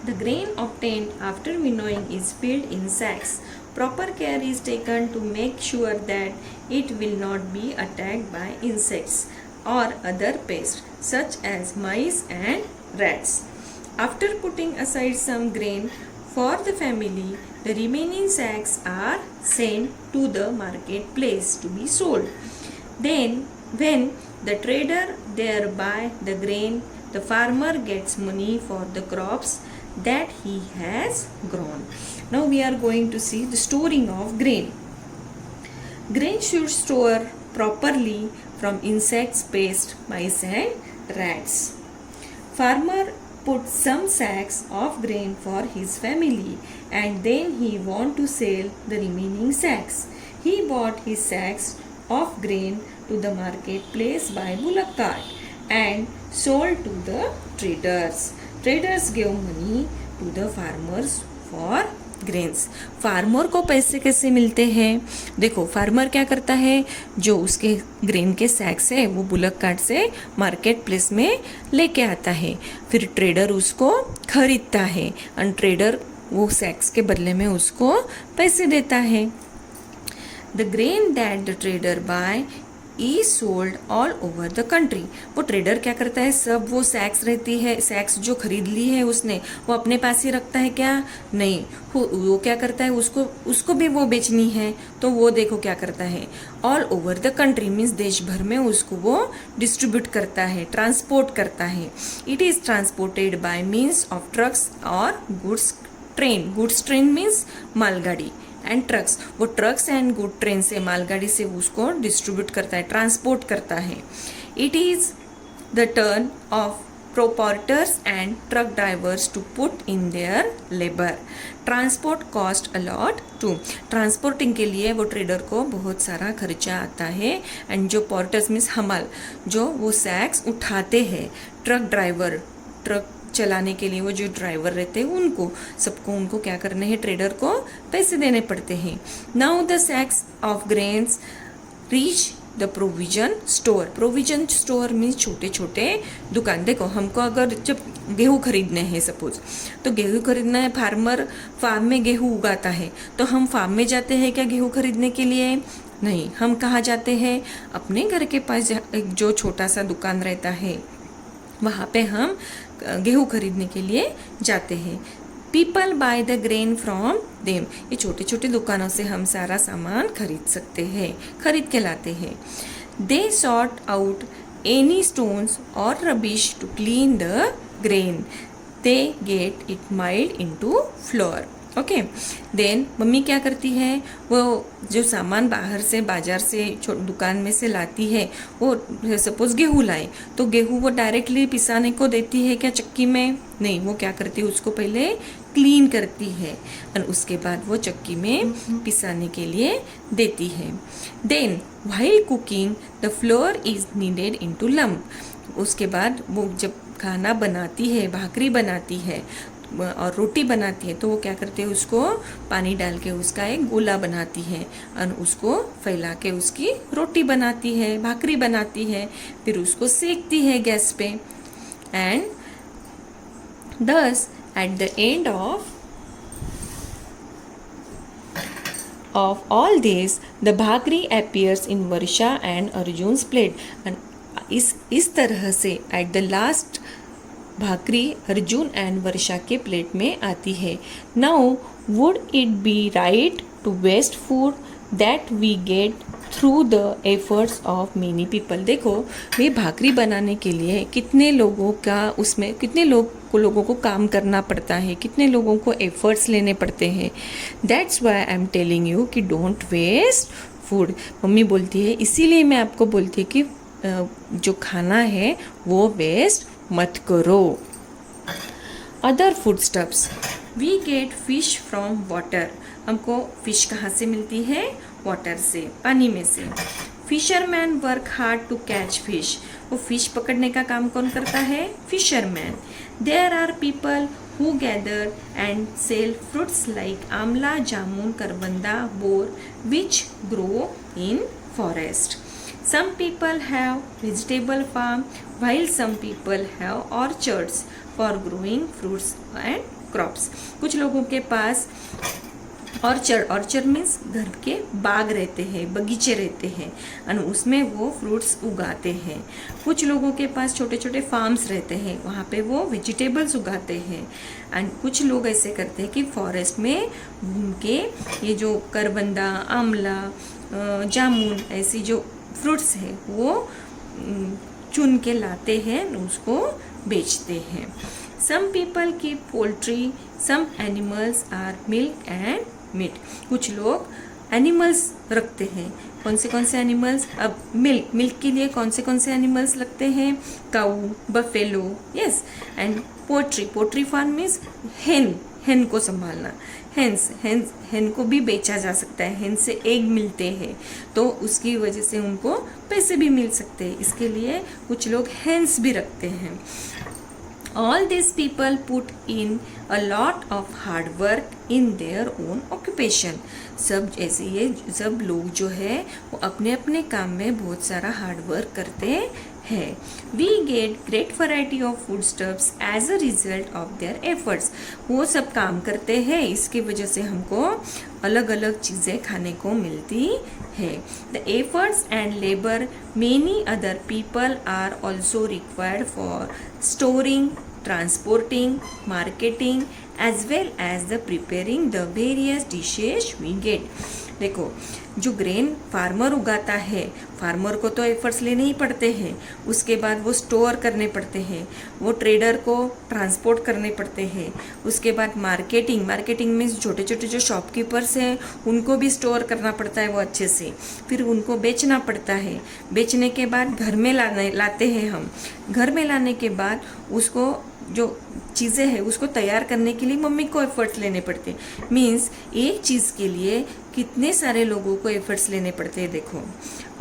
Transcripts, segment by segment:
The grain obtained after winnowing is filled in sacks. Proper care is taken to make sure that it will not be attacked by insects or other pests such as mice and rats. After putting aside some grain for the family, the remaining sacks are sent to the marketplace to be sold. Then, when the trader there buy the grain, the farmer gets money for the crops that he has grown. Now we are going to see the storing of grain. Grain should store properly from insects, pests, mice and rats. Farmer put some sacks of grain for his family and then he want to sell the remaining sacks. He bought his sacks of grain to the marketplace by bullock cart and sold to the traders. Traders gave money to the farmers for grains. Farmer को पैसे कैसे मिलते हैं? देखो, farmer क्या करता है, जो उसके ग्रेन के सैक्स है वो बुलक कार्ट से मार्केट प्लेस में लेके आता है, फिर ट्रेडर उसको खरीदता है और ट्रेडर वो सैक्स के बदले में उसको पैसे देता है. The grain that the trader buy is sold all over the country. वो ट्रेडर क्या करता है, सब वो सैक्स रहती है, सैक्स जो खरीद ली है उसने, वो अपने पास ही रखता है क्या? नहीं, वो क्या करता है, उसको भी वो बेचनी है, तो वो देखो क्या करता है, all over the country means देश भर में उसको वो डिस्ट्रीब्यूट करता है, ट्रांसपोर्ट करता है. It is transported by means of trucks और goods train. Goods train means मालगाड़ी एंड ट्रक्स. वो ट्रक्स एंड गुड ट्रेन से, मालगाड़ी से उसको डिस्ट्रीब्यूट करता है, ट्रांसपोर्ट करता है. It is the turn of proprietors and truck drivers to put in their labour. Transport cost a lot to. Transporting के लिए वो ट्रेडर को बहुत सारा खर्चा आता है. एंड जो पोर्टर्स मीन्स हमाल, जो वो सैक्स उठाते हैं, ट्रक ड्राइवर, ट्रक चलाने के लिए वो जो ड्राइवर रहते हैं उनको क्या करने हैं, ट्रेडर को पैसे देने पड़ते हैं. Now the sacks of grains reach the provision store. Provision store means छोटे छोटे दुकान. देखो, हमको अगर जब गेहूँ खरीदने हैं सपोज, तो गेहूँ खरीदना है, फार्मर फार्म में गेहूँ उगाता है, तो हम फार्म में जाते हैं क्या गेहूँ खरीदने के लिए? नहीं, हम कहाँ जाते हैं, अपने घर के पास जो छोटा सा दुकान रहता है वहाँ पे हम गेहूँ खरीदने के लिए जाते हैं. People by the grain from them. ये छोटे छोटे दुकानों से हम सारा सामान खरीद सकते हैं, खरीद के लाते हैं. They sort out any stones और rubbish to clean the grain. They get it milled into flour. Okay, then mummy क्या करती है, वो जो सामान बाहर से बाजार से दुकान में से लाती है, वो सपोज गेहूँ लाए, तो गेहूँ वो डायरेक्टली पिसाने को देती है क्या चक्की में? नहीं, वो क्या करती है, उसको पहले क्लीन करती है और उसके बाद वो चक्की में पिसाने के लिए देती है. Then while cooking the flour is kneaded into lump. उसके बाद वो जब खाना बनाती है, भाकरी बनाती है और रोटी बनाती है, तो वो क्या करते हैं, उसको पानी डाल के उसका एक गोला बनाती है और उसको फैला के उसकी रोटी बनाती है, भाकरी बनाती है, फिर उसको सेकती है गैस पे. And thus at the end of all this the bhakri appears in Varsha and Arjun's plate. and इस तरह से at the last bhakri Arjun and Varsha के प्लेट में आती है. Now would it be right to waste food that we get through the efforts of many people. देखो, ये भाकरी बनाने के लिए कितने लोगों को काम करना पड़ता है, कितने लोगों को एफर्ट्स लेने पड़ते हैं. That's Y I am telling you कि डोंट वेस्ट फूड. मम्मी बोलती है, इसीलिए मैं आपको बोलती है कि जो खाना है वो वेस्ट मत करो. Other food stuffs. We get fish from water. हमको फिश कहाँ से मिलती है? वाटर से, पानी में से. Fisherman work hard to catch fish. वो फिश पकड़ने का काम कौन करता है? Fisherman. There are people who gather and sell fruits like amla, jamun, karbanda, boar, which grow in forest. Some people have vegetable farm while some people have orchards for growing fruits and crops. कुछ लोगों के पास orchard means घर के बाग रहते हैं, बगीचे रहते हैं और उसमें वो फ्रूट्स उगाते हैं। कुछ लोगों के पास छोटे छोटे फार्म्स रहते हैं, वहाँ पे वो वेजिटेबल्स उगाते हैं। एंड कुछ लोग ऐसे करते हैं कि फॉरेस्ट में घूम के ये जो करवंदा, आंवला, जामुन ऐसी जो फ्रूट्स है वो चुन के लाते हैं, उसको बेचते हैं। Some people keep poultry, some animals are milk and meat. कुछ लोग एनिमल्स रखते हैं। कौन से एनिमल्स? अब मिल्क के लिए कौन से एनिमल्स लगते हैं? Cow, buffalo, yes. And poultry farm means hen को संभालना। हेन को भी बेचा जा सकता है, हेन से एग मिलते हैं तो उसकी वजह से उनको पैसे भी मिल सकते हैं, इसके लिए कुछ लोग हेन्स भी रखते हैं। All these people put in a lot of hard work in their own occupation. सब लोग जो है वो अपने अपने काम में बहुत सारा हार्ड वर्क करते हैं। We get great variety of foodstuffs as a result of their efforts. वो सब काम करते हैं, इसकी वजह से हमको अलग अलग चीज़ें खाने को मिलती है। The efforts and labor many other people are also required for storing, transporting, marketing as well as the preparing the various dishes we get. देखो, जो ग्रेन फार्मर उगाता है, फार्मर को तो एफर्ट्स लेने ही पड़ते हैं, उसके बाद वो स्टोर करने पड़ते हैं, वो ट्रेडर को ट्रांसपोर्ट करने पड़ते हैं, उसके बाद मार्केटिंग में छोटे छोटे जो शॉपकीपर्स हैं उनको भी स्टोर करना पड़ता है वो अच्छे से, फिर उनको बेचना पड़ता है। बेचने के बाद घर में लाते हैं हम, घर में लाने के बाद उसको जो चीज़ें हैं उसको तैयार करने के लिए मम्मी को एफर्ट्स लेने पड़ते। मीन्स एक चीज़ के लिए कितने सारे लोगों को एफर्ट्स लेने पड़ते हैं। देखो,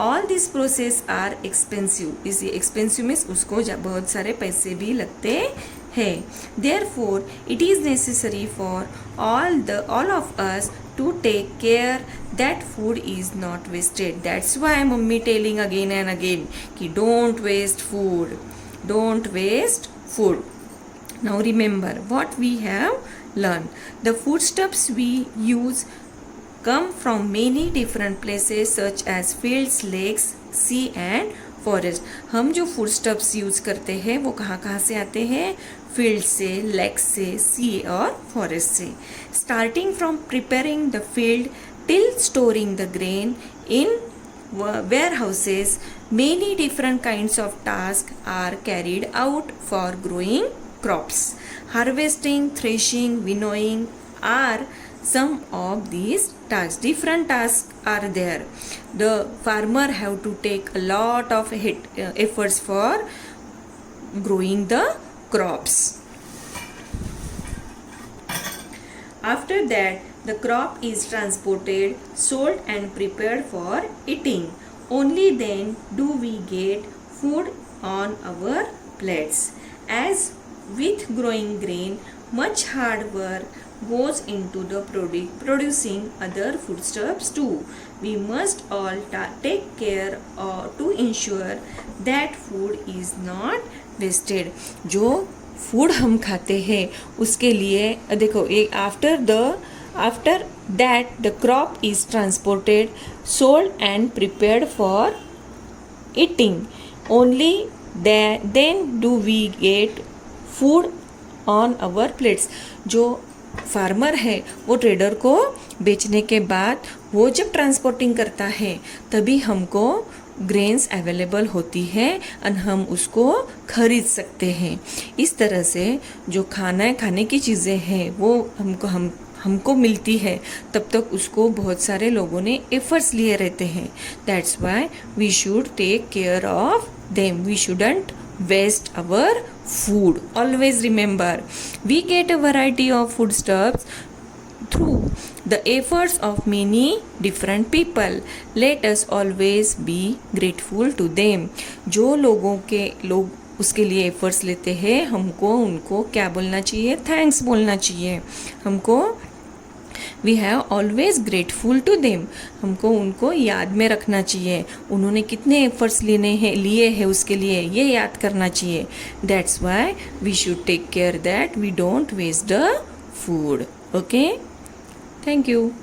all this process are expensive. इस एक्सपेंसिव मीन्स उसको बहुत सारे पैसे भी लगते हैं। Therefore it is necessary for all of us to take care that food is not wasted. That's why mummy telling again and again कि don't waste food, don't waste food. Now remember what we have learned. The foodstuffs we use come from many different places such as fields, lakes, sea and forest. हम जो foodstuffs use करते हैं वो कहाँ से आते हैं? फील्ड से, लेक से, सी और फॉरेस्ट से। Starting from preparing the field till storing the grain in warehouses, many different kinds of tasks are carried out for growing crops. Harvesting, threshing, winnowing are some of these tasks. Different tasks are there. The farmer have to take a lot of efforts for growing the crops. After that, the crop is transported, sold and prepared for eating. Only then do we get food on our plates. As with growing grain, much hard work goes into the producing other foodstuffs too. We must all take care to ensure that food is not wasted. जो food हम खाते हैं उसके लिए देखो, एक after that the crop is transported, sold and prepared for eating. Only then do we get food on our plates. जो farmer है वो ट्रेडर को बेचने के बाद वो जब ट्रांसपोर्टिंग करता है तभी हमको ग्रेन्स अवेलेबल होती है और हम उसको खरीद सकते हैं। इस तरह से जो खाने की चीज़ें हैं वो हमको मिलती है, तब तक उसको बहुत सारे लोगों ने एफर्ट्स लिए रहते हैं। That's why we should take care of them. We shouldn't waste our food. Always remember, we get a variety of foodstuffs through the efforts of many different people. Let us always be grateful to them. जो लोग उसके लिए efforts लेते हैं, हमको उनको क्या बोलना चाहिए? थैंक्स बोलना चाहिए। हमको we have always grateful to them. हमको उनको याद में रखना चाहिए, उन्होंने कितने एफर्ट्स लिए हैं उसके लिए ये याद करना चाहिए। That's why we should take care that we don't waste the food. Okay, thank you.